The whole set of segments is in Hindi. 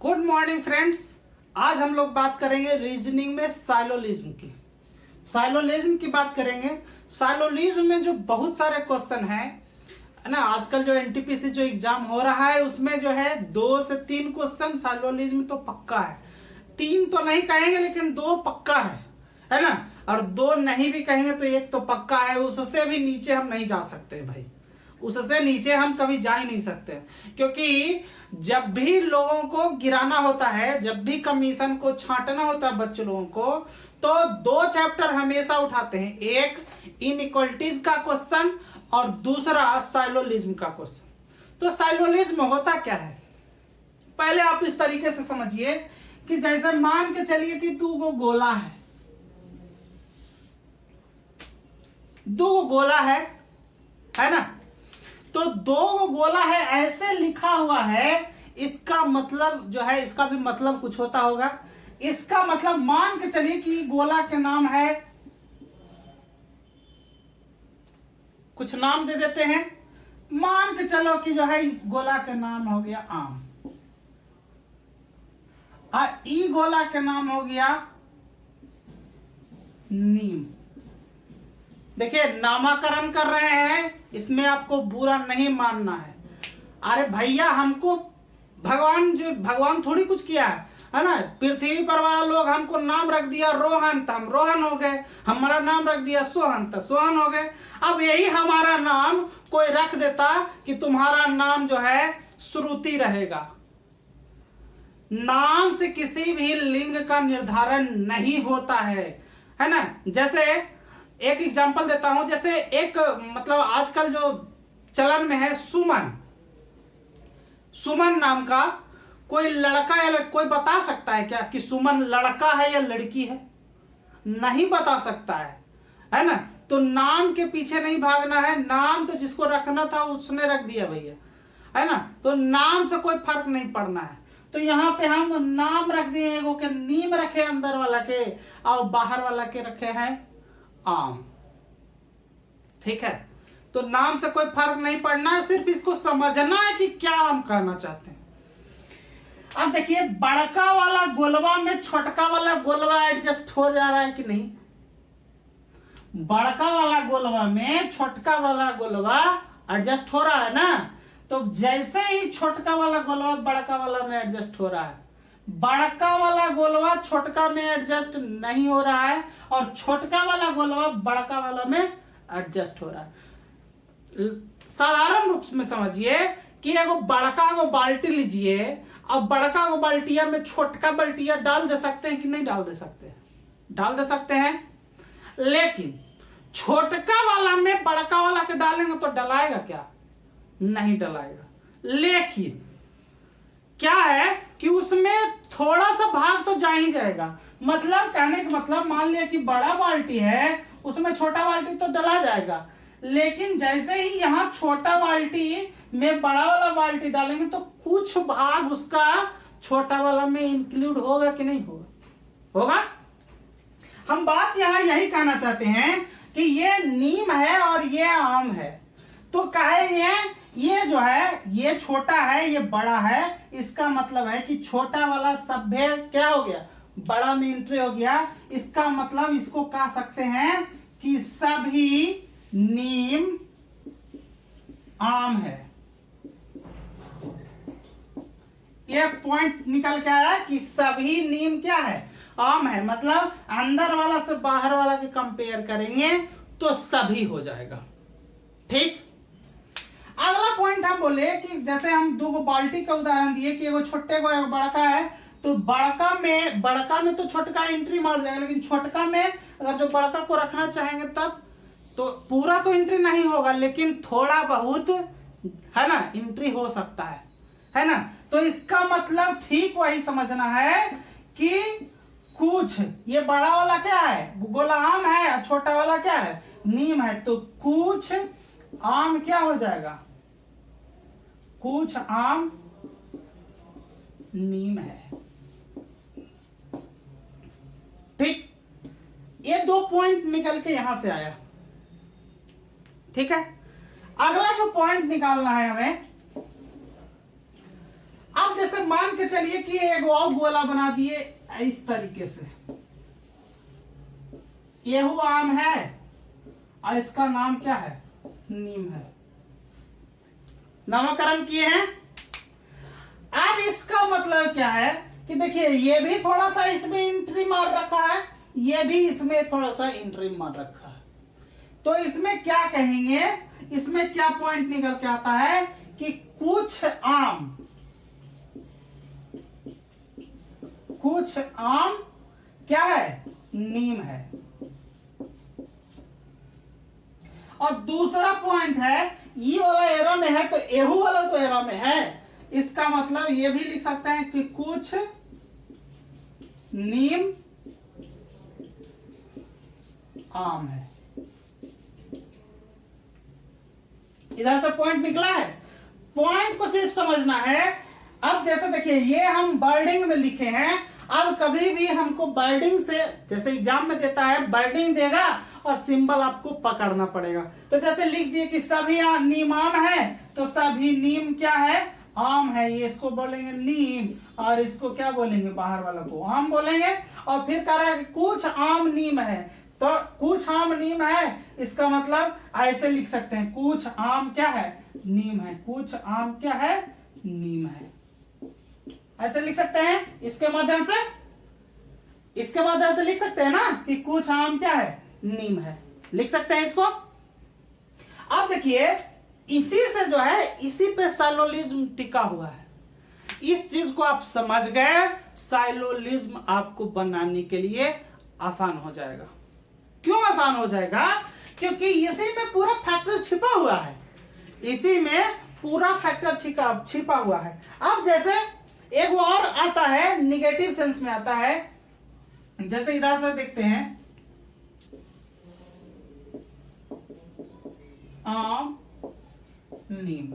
Good morning friends. आज हम लोग बात करेंगे रीजनिंग में साइलोलिज्म की। साइलोलिज्म की बात करेंगे। साइलोलिज्म में जो बहुत सारे क्वेश्चन है ना, आजकल जो एनटीपीसी जो एग्जाम हो रहा है उसमें जो है 2 से 3 क्वेश्चन साइलोलिज्म तो पक्का है। 3 तो नहीं कहेंगे लेकिन 2 पक्का है ना। और 2 नहीं भी कहेंगे तो 1 तो पक्का है। उससे भी नीचे हम नहीं जा सकते भाई, उससे नीचे हम कभी जा ही नहीं सकते, क्योंकि जब भी लोगों को गिराना होता है, जब भी कमीशन को छांटना होता है बच्चे लोगों को, तो 2 चैप्टर हमेशा उठाते हैं। एक इनइक्वालिटीज का क्वेश्चन और दूसरा साइलोलिज्म का क्वेश्चन। तो साइलोलिज्म होता क्या है, पहले आप इस तरीके से समझिए कि जैसे मान के चलिए कि 2 गोला है, 2 गोला है ना। तो 2 गोला है ऐसे लिखा हुआ है, इसका मतलब जो है, इसका भी मतलब कुछ होता होगा। इसका मतलब मान के चलिए कि गोला के नाम है, कुछ नाम दे देते हैं। मान के चलो कि जो है इस गोला का नाम हो गया आम, और ई गोला के नाम हो गया नीम। देखिए नामकरण कर रहे हैं, इसमें आपको बुरा नहीं मानना है। अरे भैया, हमको भगवान थोड़ी कुछ किया है ना। पृथ्वी पर वाला लोग हमको नाम रख दिया रोहन, तो हम रोहन हो गए। हमारा नाम रख दिया सोहन, तो सोहन हो गए। अब यही हमारा नाम कोई रख देता कि तुम्हारा नाम जो है श्रुति रहेगा। नाम से किसी भी लिंग का निर्धारण नहीं होता है ना। जैसे एक एग्जांपल देता हूं, जैसे एक मतलब आजकल जो चलन में है सुमन, सुमन नाम का कोई लड़का या कोई बता सकता है क्या कि सुमन लड़का है या लड़की है? नहीं बता सकता है ना। तो नाम के पीछे नहीं भागना है, नाम तो जिसको रखना था उसने रख दिया भैया, है ना। तो नाम से कोई फर्क नहीं पड़ना है। तो यहाँ पे हम नाम रख दिए, एगो के नीम रखे अंदर वाला के, और बाहर वाला के रखे हैं आम। ठीक है, तो नाम से कोई फर्क नहीं पड़ना है, सिर्फ इसको समझना है कि क्या हम कहना चाहते हैं। अब देखिए, बड़का वाला गोलवा में छोटका वाला गोलवा एडजस्ट हो जा रहा है कि नहीं? बड़का वाला गोलवा में छोटका वाला गोलवा एडजस्ट हो रहा है ना। तो जैसे ही छोटका वाला गोलवा बड़का वाला में एडजस्ट हो रहा है, बड़का वाला गोलवा छोटका में एडजस्ट नहीं हो रहा है, और छोटका वाला गोलवा बड़का वाला में एडजस्ट हो रहा है। साधारण रूप में समझिए कि एगो बड़का को बाल्टी लीजिए, अब बड़का को बाल्टिया में छोटका बाल्टिया डाल दे सकते हैं कि नहीं डाल दे सकते? डाल दे सकते हैं। लेकिन छोटका वाला में बड़का वाला के डालेंगे तो डलाएगा क्या? नहीं डलाएगा। लेकिन क्या है कि उसमें थोड़ा सा भाग तो जा ही जाएगा। मतलब कहने का मतलब, मान लिया कि बड़ा बाल्टी है, उसमें छोटा बाल्टी तो डला जाएगा, लेकिन जैसे ही यहाँ छोटा बाल्टी में बड़ा वाला बाल्टी डालेंगे तो कुछ भाग उसका छोटा वाला में इंक्लूड होगा कि नहीं होगा? होगा। हम बात यहाँ यही कहना चाहते हैं कि ये नीम है और ये आम है, तो कहेंगे ये जो है ये छोटा है ये बड़ा है, इसका मतलब है कि छोटा वाला सभ्य क्या हो गया, बड़ा में एंट्री हो गया। इसका मतलब इसको कह सकते हैं कि सभी नीम आम है। ये पॉइंट निकल के आया कि सभी नीम क्या है, आम है। मतलब अंदर वाला से बाहर वाला के कंपेयर करेंगे तो सभी हो जाएगा। ठीक। अगला पॉइंट हम बोले कि जैसे हम 2 बाल्टी का उदाहरण दिए कि एगो छोटे को एगो बड़का है, तो बड़का में तो छोटका एंट्री मार जाएगा, लेकिन छोटका में अगर जो बड़का को रखना चाहेंगे तब तो पूरा तो एंट्री नहीं होगा, लेकिन थोड़ा बहुत है ना एंट्री हो सकता है ना। तो इसका मतलब ठीक वही समझना है कि कुछ ये बड़ा वाला क्या है, गोला आम है, और छोटा वाला क्या है, नीम है। तो कुछ आम क्या हो जाएगा, कुछ आम नीम है। ठीक। ये 2 पॉइंट निकल के यहां से आया। ठीक है। अगला जो पॉइंट निकालना है हमें, अब जैसे मान के चलिए कि एक और गोला बना दिए इस तरीके से, ये हुआ आम है और इसका नाम क्या है, नीम है, नामकरण किए हैं। अब इसका मतलब क्या है कि देखिए ये भी थोड़ा सा इसमें एंट्री मार रखा है, ये भी इसमें थोड़ा सा एंट्री मार रखा है, तो इसमें क्या कहेंगे, इसमें क्या पॉइंट निकल के आता है कि कुछ आम क्या है, नीम है। और दूसरा पॉइंट है, ये वाला एरो में है तो एहू वाला तो एरो में है, इसका मतलब ये भी लिख सकते हैं कि कुछ नीम आम है। इधर से पॉइंट निकला है, पॉइंट को सिर्फ समझना है। अब जैसे देखिए ये हम वर्डिंग में लिखे हैं, अब कभी भी हमको वर्डिंग से, जैसे एग्जाम में देता है वर्डिंग देगा और सिंबल आपको पकड़ना पड़ेगा। तो जैसे लिख दिए कि सभी नीम आम है, तो सभी नीम क्या है, आम है, ये इसको बोलेंगे नीम और इसको क्या बोलेंगे, बाहर वाला को आम बोलेंगे। और फिर कह रहा है कि कुछ आम नीम है, तो कुछ आम नीम है, इसका मतलब ऐसे लिख सकते हैं, कुछ आम क्या है, नीम है, कुछ आम क्या है, नीम है, ऐसे लिख सकते हैं। इसके माध्यम से लिख सकते हैं ना कि कुछ आम क्या है, नीम है, लिख सकते हैं इसको। अब देखिए इसी से जो है, इसी पे साइलोलिज्म टिका हुआ है। इस चीज को आप समझ गए, साइलोलिज्म आपको बनाने के लिए आसान हो जाएगा। क्यों आसान हो जाएगा, क्योंकि इसी में पूरा फैक्टर छिपा हुआ है, इसी में पूरा फैक्टर छिपा हुआ है। अब जैसे एक और आता है, निगेटिव सेंस में आता है, जैसे इधर से देखते हैं, आम नीम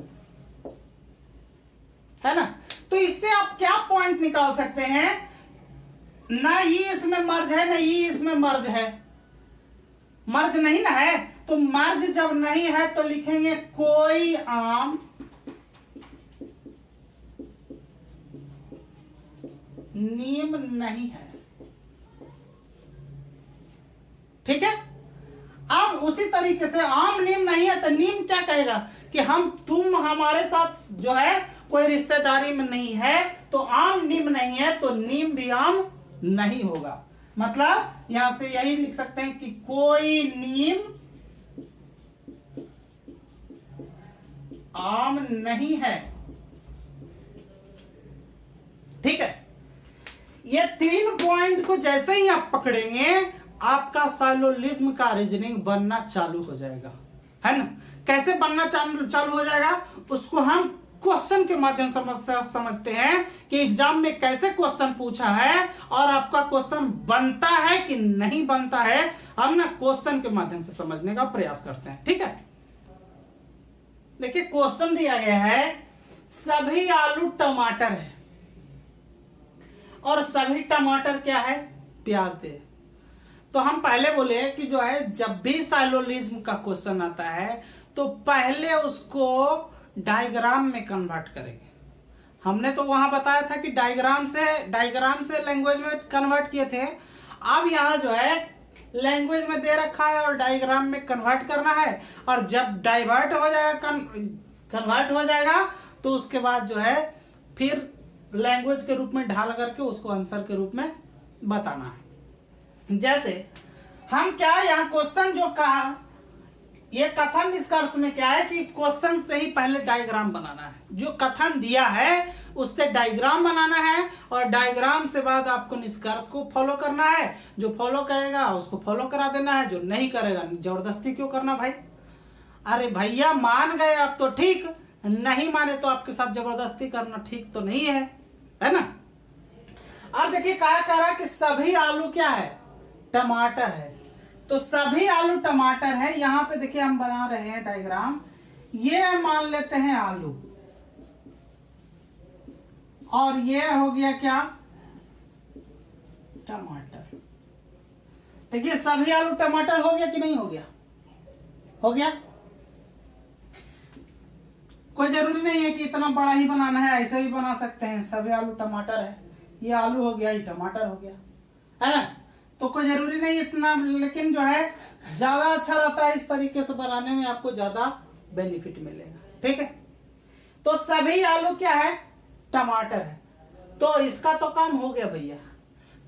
है ना, तो इससे आप क्या पॉइंट निकाल सकते हैं, ना ये इसमें मर्ज है, ना ये इसमें मर्ज है, मर्ज नहीं ना है, तो मर्ज जब नहीं है तो लिखेंगे कोई आम नीम नहीं है, ठीक है। अब उसी तरीके से आम नीम नहीं है तो नीम क्या कहेगा कि तुम हमारे साथ जो है कोई रिश्तेदारी में नहीं है, तो आम नीम नहीं है तो नीम भी आम नहीं होगा। मतलब यहां से यही लिख सकते हैं कि कोई नीम आम नहीं है, ठीक है। ये 3 पॉइंट को जैसे ही आप पकड़ेंगे, आपका साइलोलिज्म का रीजनिंग बनना चालू हो जाएगा, है ना। कैसे बनना चालू हो जाएगा, उसको हम क्वेश्चन के माध्यम से समझते हैं कि एग्जाम में कैसे क्वेश्चन पूछा है और आपका क्वेश्चन बनता है कि नहीं बनता है, हम ना क्वेश्चन के माध्यम से समझने का प्रयास करते हैं, ठीक है। देखिए क्वेश्चन दिया गया है, सभी आलू टमाटर है और सभी टमाटर क्या है, प्याज दे। तो हम पहले बोले कि जो है जब भी साइलोलिज्म का क्वेश्चन आता है तो पहले उसको डायग्राम में कन्वर्ट करेंगे। हमने तो वहां बताया था कि डायग्राम से लैंग्वेज में कन्वर्ट किए थे। अब यहाँ जो है लैंग्वेज में दे रखा है और डायग्राम में कन्वर्ट करना है, और जब डाइवर्ट हो जाएगा, कन्वर्ट हो जाएगा, तो उसके बाद जो है फिर लैंग्वेज के रूप में ढाल करके उसको आंसर के रूप में बताना है। जैसे हम क्या यहाँ क्वेश्चन जो कहा, ये कथन निष्कर्ष में क्या है कि क्वेश्चन से ही पहले डायग्राम बनाना है, जो कथन दिया है उससे डायग्राम बनाना है, और डायग्राम से बाद आपको निष्कर्ष को फॉलो करना है। जो फॉलो करेगा उसको फॉलो करा देना है, जो नहीं करेगा जबरदस्ती क्यों करना भाई। अरे भैया मान गए आप तो ठीक, नहीं माने तो आपके साथ जबरदस्ती करना ठीक तो नहीं है, है ना। अब देखिए क्या कह रहा है कि सभी आलू क्या है, टमाटर है। तो सभी आलू टमाटर है, यहां पे देखिए हम बना रहे हैं डायग्राम, ये मान लेते हैं आलू, और ये हो गया क्या, टमाटर। देखिए सभी आलू टमाटर हो गया कि नहीं हो गया, हो गया। कोई जरूरी नहीं है कि इतना बड़ा ही बनाना है, ऐसे भी बना सकते हैं। सभी आलू टमाटर है, ये आलू हो गया, ये टमाटर हो गया, है ना। तो कोई जरूरी नहीं इतना, लेकिन जो है ज्यादा अच्छा रहता है इस तरीके से बनाने में, आपको ज्यादा बेनिफिट मिलेगा। ठीक है, तो सभी आलू क्या है, टमाटर है, तो इसका तो काम हो गया भैया।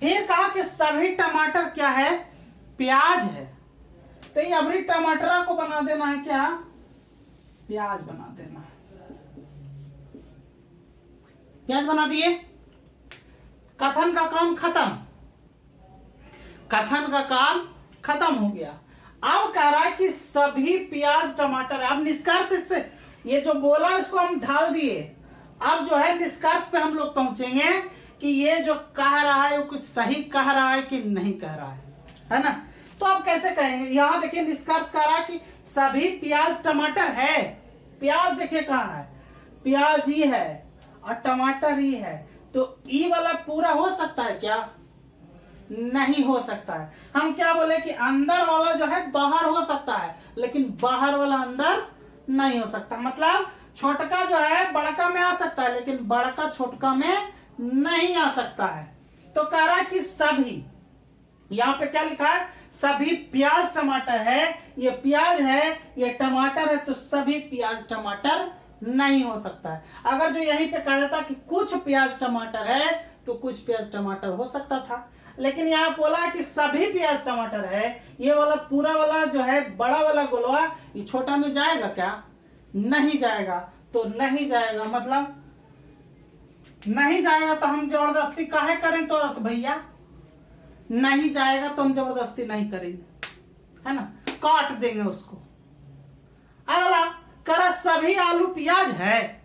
फिर कहा कि सभी टमाटर क्या है, प्याज है। तो ये अभी टमाटर को बना देना है क्या, प्याज बना देना है। प्याज बना दिए, कथन का काम खत्म, कथन का काम खत्म हो गया। अब कह रहा है कि सभी प्याज टमाटर, अब निष्कर्ष इससे, ये जो बोला इसको हम ढाल दिए। अब जो है निष्कर्ष पे हम लोग पहुंचेंगे कि ये जो कह रहा है वो कुछ सही कह रहा है कि नहीं कह रहा है ना। तो अब कैसे कहेंगे, यहां देखिए निष्कर्ष कह रहा है कि सभी प्याज टमाटर है। प्याज देखिए कहाँ है, प्याज ही है और टमाटर ही है, तो ई वाला पूरा हो सकता है क्या, नहीं हो सकता है। हम क्या बोले कि अंदर वाला जो है बाहर हो सकता है, लेकिन बाहर वाला अंदर नहीं हो सकता। मतलब छोटका जो है बड़का में आ सकता है, लेकिन बड़का छोटका में नहीं आ सकता है। तो कह रहा है कि सभी, यहाँ पे क्या लिखा है, सभी प्याज टमाटर है, ये प्याज है, ये टमाटर है, तो सभी प्याज टमाटर नहीं हो सकता है। अगर जो यहीं पे कहा जाता कि कुछ प्याज टमाटर है तो कुछ प्याज टमाटर हो सकता था, लेकिन यहाँ बोला कि सभी प्याज टमाटर है। ये वाला पूरा वाला जो है बड़ा वाला गोलवा ये छोटा में जाएगा क्या, नहीं जाएगा। तो नहीं जाएगा, मतलब नहीं जाएगा, तो हम जबरदस्ती काहे करें, तो भैया नहीं जाएगा तो हम जबरदस्ती नहीं करेंगे, है ना, काट देंगे उसको। अगला करा सभी आलू प्याज है,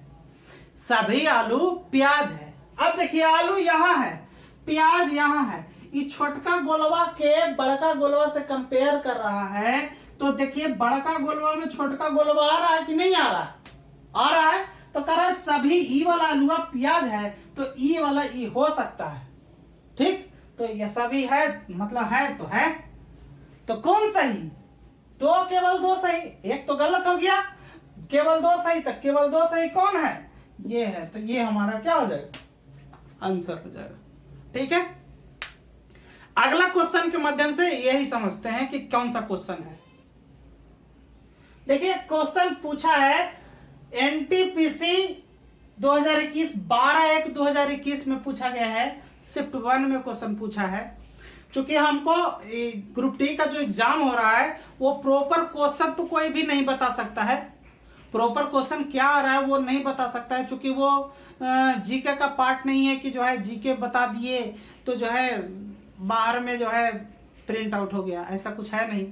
सभी आलू प्याज है। अब देखिए आलू यहाँ है, प्याज यहाँ है, ये छोटका गोलवा के बड़का गोलवा से कंपेयर कर रहा है। तो देखिए बड़का गोलवा में छोटका गोलवा आ रहा है कि नहीं आ रहा, आ रहा है। तो कह रहा है सभी ई वाला आलूआ प्याज है, तो ई वाला ई हो सकता है। ठीक, तो ये सभी है, मतलब है तो है, तो कौन सही, तो केवल दो सही, एक तो गलत हो गया, केवल दो सही, तो केवल दो सही कौन है, ये है। तो ये हमारा क्या हो जाएगा, आंसर हो जाएगा। ठीक है, अगला क्वेश्चन के माध्यम से यही समझते हैं कि कौन सा क्वेश्चन है। देखिए क्वेश्चन पूछा है एनटीपीसी 2021 12/1/2021 में पूछा गया है, शिफ्ट 1 में क्वेश्चन पूछा है। क्योंकि हमको ग्रुप डी का जो एग्जाम हो रहा है वो प्रॉपर क्वेश्चन तो कोई भी नहीं बता सकता है, प्रॉपर क्वेश्चन क्या आ रहा है वो नहीं बता सकता है, क्योंकि वो जीके का पार्ट नहीं है कि जो है जीके बता दिए तो जो है बाहर में जो है प्रिंट आउट हो गया, ऐसा कुछ है नहीं।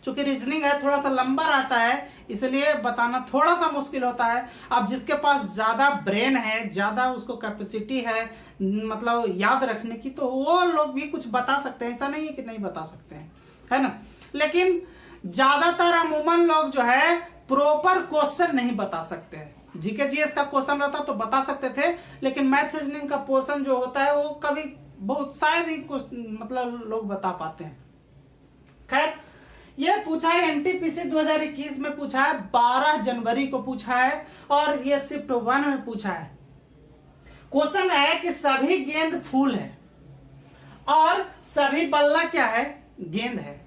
क्योंकि रीजनिंग है, थोड़ा सा लंबा रहता है, इसलिए बताना थोड़ा सा मुश्किल होता है। अब जिसके पास ज्यादा ब्रेन है, ज्यादा उसको कैपेसिटी है मतलब याद रखने की, तो वो लोग भी कुछ बता सकते हैं, ऐसा नहीं है कि नहीं बता सकते हैं, है ना। लेकिन ज्यादातर अमूमन लोग जो है प्रॉपर क्वेश्चन नहीं बता सकते हैं। जीके जीएस का क्वेश्चन रहता तो बता सकते थे, लेकिन मैथ रीजनिंग का पोर्शन जो होता है वो कभी बहुत शायद ही कुछ मतलब लोग बता पाते हैं। खैर ये पूछा है एनटीपीसी 2021 में पूछा है, 12 जनवरी को पूछा है, और ये शिफ्ट 1 में पूछा है। क्वेश्चन है कि सभी गेंद फूल है और सभी बल्ला क्या है, गेंद है।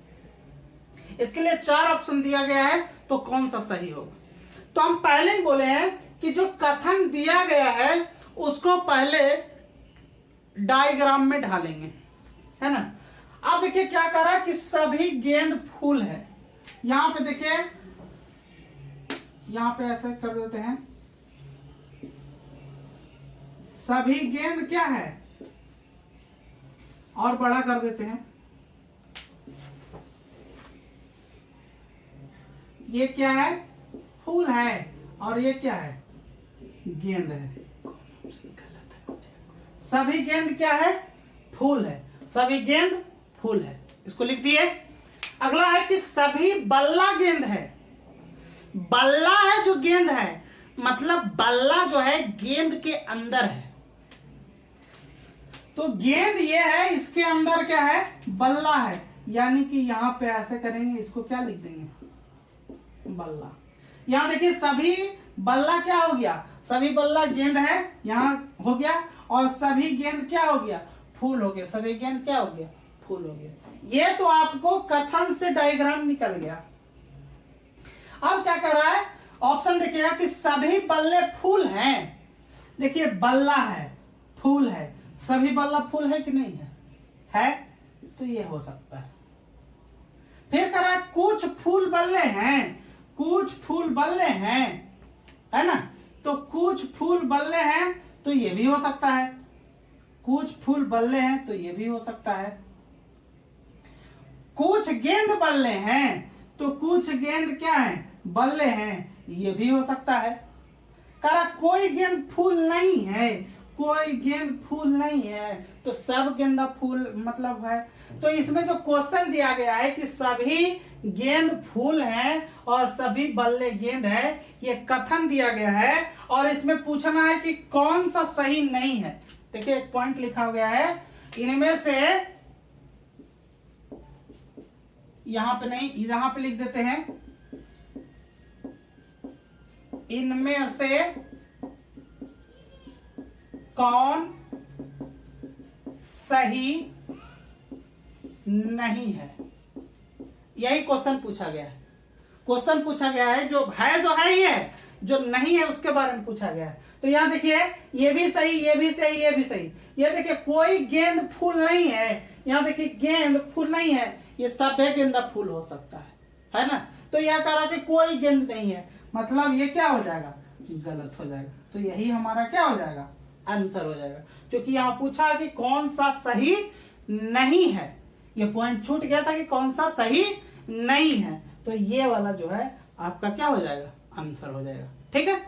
इसके लिए 4 ऑप्शन दिया गया है, तो कौन सा सही होगा। तो हम पहले ही बोले हैं कि जो कथन दिया गया है उसको पहले डायग्राम में ढालेंगे, है ना। अब देखिए क्या कर रहा है कि सभी गेंद फूल है। यहां पे देखिए, यहां पे ऐसे कर देते हैं, सभी गेंद क्या है, और बड़ा कर देते हैं, ये क्या है, फूल है, और ये क्या है, गेंद है। सभी गेंद क्या है, फूल है, सभी गेंद फूल है, इसको लिख दिए। अगला है कि सभी बल्ला गेंद है, बल्ला है जो गेंद है, मतलब बल्ला जो है गेंद के अंदर है। तो गेंद ये है, इसके अंदर क्या है, बल्ला है, यानी कि यहां पे ऐसे करेंगे, इसको क्या लिख देंगे, बल्ला। यहां देखिए सभी बल्ला क्या हो गया, सभी बल्ला गेंद है यहाँ हो गया, और सभी गेंद क्या हो गया, फूल हो गया, सभी गेंद क्या हो गया, फूल हो गया। ये तो आपको कथन से डायग्राम निकल गया। अब क्या कर रहा है, ऑप्शन देखिएगा कि सभी बल्ले फूल हैं। देखिए बल्ला है, फूल है, सभी बल्ला फूल है कि नहीं है, है, तो ये हो सकता है। फिर कह रहा है कुछ फूल बल्ले हैं, कुछ फूल बल्ले हैं, है ना, तो कुछ फूल बल्ले हैं तो ये भी हो सकता है, कुछ फूल बल्ले हैं तो ये भी हो सकता है। कुछ गेंद बल्ले हैं तो कुछ गेंद क्या है, बल्ले हैं, ये भी हो सकता है। कह रहा कोई गेंद फूल नहीं है, कोई गेंद फूल नहीं है, तो सब गेंदा फूल मतलब है। तो इसमें जो क्वेश्चन दिया गया है कि सभी गेंद फूल हैं और सभी बल्ले गेंद है, ये कथन दिया गया है, और इसमें पूछना है कि कौन सा सही नहीं है। देखिए एक पॉइंट लिखा गया है, इनमें से, यहां पे नहीं, यहां पे लिख देते हैं, इनमें से कौन सही नहीं है, यही क्वेश्चन पूछा गया है। क्वेश्चन पूछा गया है, जो है तो है ही है, जो नहीं है उसके बारे में पूछा गया है। तो यहां देखिए ये भी सही, ये भी सही, ये भी सही। ये देखिए कोई गेंद फूल नहीं है, यहां देखिए गेंद फूल नहीं है, ये सभी गेंदा फूल हो सकता है ना। तो यह कह रहा कि कोई गेंद नहीं है, मतलब ये क्या हो जाएगा, गलत हो जाएगा। तो यही हमारा क्या हो जाएगा, आंसर हो जाएगा, क्योंकि यहाँ पूछा कि कौन सा सही नहीं है। ये पॉइंट छूट गया था कि कौन सा सही नहीं है, तो ये वाला जो है आपका क्या हो जाएगा, आंसर हो जाएगा। ठीक है,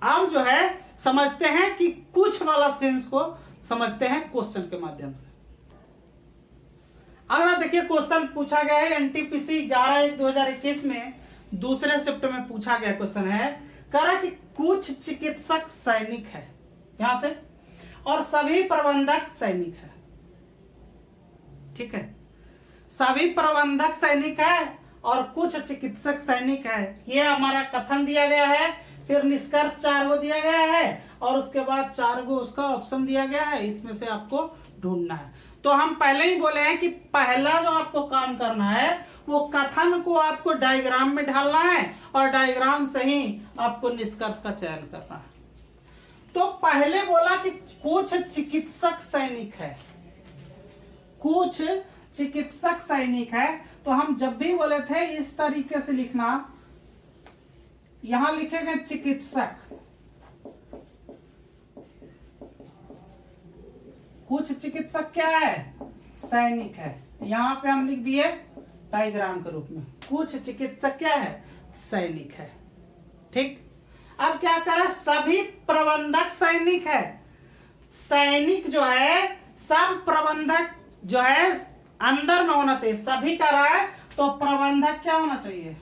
अब जो है समझते हैं कि कुछ वाला सेंस को समझते हैं क्वेश्चन के माध्यम से। अगला देखिए क्वेश्चन पूछा गया है एनटीपीसी 11/1/2021 में, दूसरे शिफ्ट में पूछा गया क्वेश्चन है। कह रहा कि कुछ चिकित्सक सैनिक है यहां से, और सभी प्रबंधक सैनिक है। ठीक है, सभी प्रबंधक सैनिक है और कुछ चिकित्सक सैनिक है, ये हमारा कथन दिया गया है। फिर निष्कर्ष 4 गो दिया गया है, और उसके बाद 4 गो उसका ऑप्शन दिया गया है, इसमें से आपको ढूंढना है। तो हम पहले ही बोले हैं कि पहला जो आपको काम करना है वो कथन को आपको डायग्राम में ढालना है, और डायग्राम से ही आपको निष्कर्ष का चयन करना है। तो पहले बोला कि कुछ चिकित्सक सैनिक है, कुछ चिकित्सक सैनिक है, तो हम जब भी बोले थे इस तरीके से लिखना, यहां लिखेंगे चिकित्सक, कुछ चिकित्सक क्या है, सैनिक है। यहां पे हम लिख दिए डायग्राम के रूप में, कुछ चिकित्सक क्या है, सैनिक है। ठीक, अब क्या करें, सभी प्रबंधक सैनिक है। सैनिक जो है, सब प्रबंधक जो है अंदर में होना चाहिए, सभी कर रहा है तो प्रबंधक क्या होना चाहिए,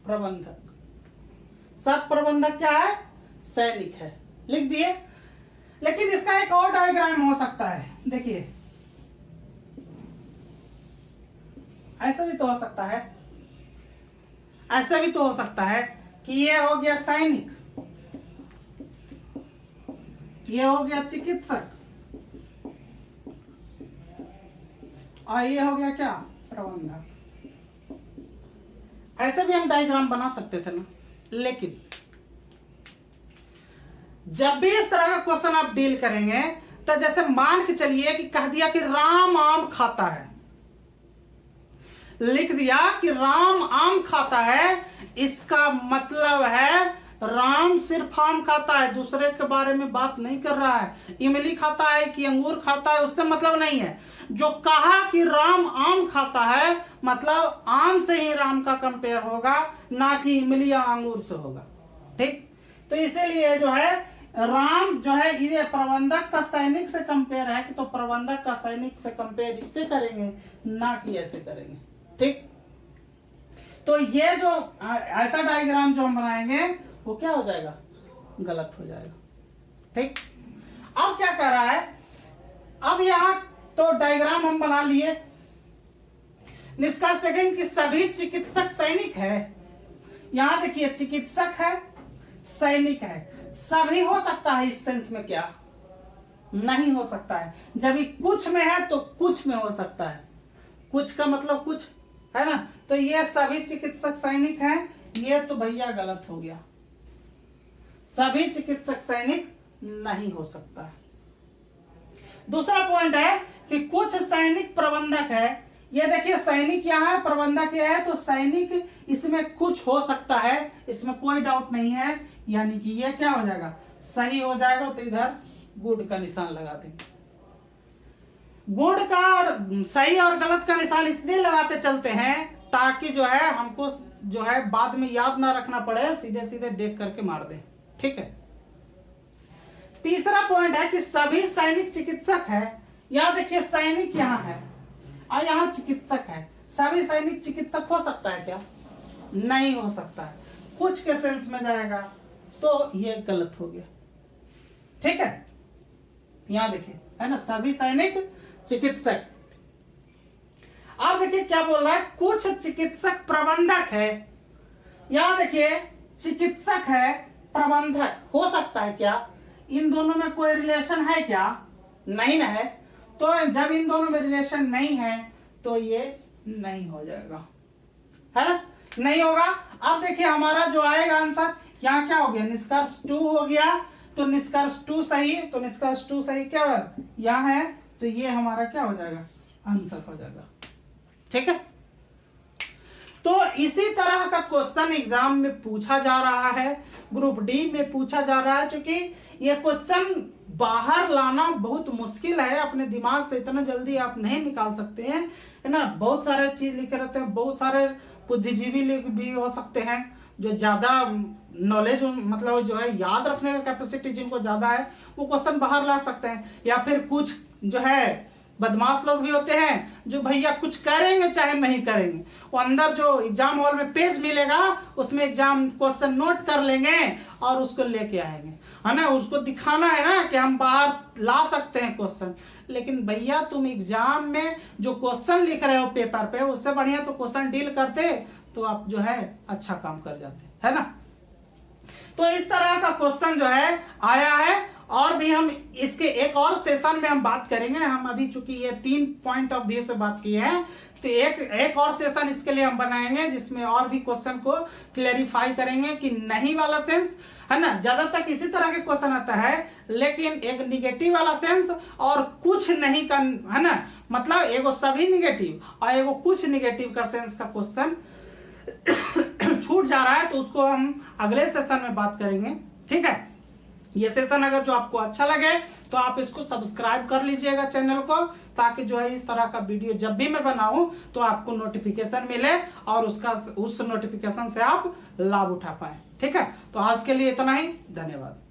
प्रबंधक। सब प्रबंधक क्या है, सैनिक है, लिख दिए। लेकिन इसका एक और डायग्राम हो सकता है, देखिए ऐसा भी तो हो सकता है, ऐसा भी तो हो सकता है कि ये हो गया सैनिक, ये हो गया चिकित्सक, और ये हो गया क्या, प्रबंधक। ऐसे भी हम डायग्राम बना सकते थे ना, लेकिन जब भी इस तरह का क्वेश्चन आप डील करेंगे, तो जैसे मान के चलिए कि कह दिया कि राम आम खाता है, लिख दिया कि राम आम खाता है, इसका मतलब है राम सिर्फ आम खाता है, दूसरे के बारे में बात नहीं कर रहा है। इमली खाता है कि अंगूर खाता है उससे मतलब नहीं है। जो कहा कि राम आम खाता है, मतलब आम से ही राम का कंपेयर होगा, ना कि इमली या अंगूर से होगा। ठीक, तो इसीलिए जो है राम जो है ये प्रबंधक का सैनिक से कंपेयर है, कि तो प्रबंधक का सैनिक से कंपेयर इससे करेंगे, ना कि ऐसे करेंगे। ठीक, तो ये जो ऐसा डायग्राम जो हम बनाएंगे वो क्या हो जाएगा, गलत हो जाएगा। ठीक, अब क्या कर रहा है, अब यहां तो डायग्राम हम बना लिए, निष्कर्ष देखेंगे कि सभी चिकित्सक सैनिक है। यहां देखिए चिकित्सक है, सैनिक है, सभी हो सकता है इस सेंस में क्या नहीं हो सकता है। जब ये कुछ में है तो कुछ में हो सकता है, कुछ का मतलब कुछ है ना। तो ये सभी चिकित्सक सैनिक हैं, ये तो भैया गलत हो गया, सभी चिकित्सक सैनिक नहीं हो सकता है। दूसरा पॉइंट है कि कुछ सैनिक प्रबंधक है। ये देखिए सैनिक यहाँ है, प्रबंधक यह है, तो सैनिक इसमें कुछ हो सकता है, इसमें कोई डाउट नहीं है, यानी कि ये क्या हो जाएगा सही हो जाएगा। तो इधर गुड का निशान लगा देंगे। गुड का और सही और गलत का निशान इसलिए लगाते चलते हैं ताकि जो है हमको जो है बाद में याद ना रखना पड़े, सीधे सीधे देख करके मार दे, ठीक है। तीसरा पॉइंट है कि सभी सैनिक चिकित्सक है। यहां देखिए सैनिक यहाँ है और यहाँ चिकित्सक है, सभी सैनिक चिकित्सक हो सकता है क्या नहीं हो सकता है, कुछ के सेंस में जाएगा, तो ये गलत हो गया, ठीक है। यहां देखिए है ना सभी सैनिक चिकित्सक। अब देखिए क्या बोल रहा है, कुछ चिकित्सक प्रबंधक है। यहां देखिए चिकित्सक है, प्रबंधक हो सकता है क्या, इन दोनों में कोई रिलेशन है क्या नहीं ना है। तो जब इन दोनों में रिलेशन नहीं है तो ये नहीं हो जाएगा, है ना, नहीं होगा। अब देखिए हमारा जो आएगा आंसर यहाँ क्या हो गया, निष्कर्ष 2 हो गया। तो निष्कर्ष 2 सही, तो निष्कर्ष 2 सही क्या है यहाँ है, तो ये हमारा क्या हो जाएगा आंसर हो जाएगा, ठीक है। तो इसी तरह का क्वेश्चन एग्जाम में पूछा जा रहा है, ग्रुप डी में पूछा जा रहा है। क्योंकि ये क्वेश्चन बाहर लाना बहुत मुश्किल है, अपने दिमाग से इतना जल्दी आप नहीं निकाल सकते हैं, है ना। बहुत सारे चीज लिखे रहते हैं, बहुत सारे बुद्धिजीवी भी हो सकते हैं जो ज्यादा नॉलेज मतलब जो है याद रखने का कैपेसिटी जिनको ज्यादा है, वो क्वेश्चन बाहर ला सकते हैं। या फिर कुछ जो है बदमाश लोग भी होते हैं जो भैया कुछ करेंगे चाहे नहीं करेंगे, वो अंदर जो एग्जाम हॉल में पेज मिलेगा उसमें एग्जाम क्वेश्चन नोट कर लेंगे और उसको लेके आएंगे, है ना। उसको दिखाना है ना कि हम बाहर ला सकते हैं क्वेश्चन। लेकिन भैया तुम एग्जाम में जो क्वेश्चन लिख रहे हो पेपर पे, उससे बढ़िया तो क्वेश्चन डील करते तो आप जो है अच्छा काम कर जाते, है ना। तो इस तरह का क्वेश्चन जो है आया है, और भी हम इसके एक और सेशन में हम बात करेंगे। हम अभी चूंकि ये 3 पॉइंट ऑफ व्यू से बात किए हैं, तो एक और सेशन इसके लिए हम बनाएंगे जिसमें और भी क्वेश्चन को क्लेरिफाई करेंगे कि नहीं वाला सेंस, है ना। ज्यादातर इसी तरह के क्वेश्चन आता है, लेकिन एक निगेटिव वाला सेंस और कुछ नहीं का, है ना, मतलब एगो सभी निगेटिव और एगो कुछ निगेटिव का सेंस का क्वेश्चन छूट जा रहा है, तो उसको हम अगले सेशन में बात करेंगे, ठीक है। ये सेशन अगर जो आपको अच्छा लगे तो आप इसको सब्सक्राइब कर लीजिएगा चैनल को, ताकि जो है इस तरह का वीडियो जब भी मैं बनाऊं तो आपको नोटिफिकेशन मिले और उस नोटिफिकेशन से आप लाभ उठा पाए, ठीक है। तो आज के लिए इतना ही, धन्यवाद।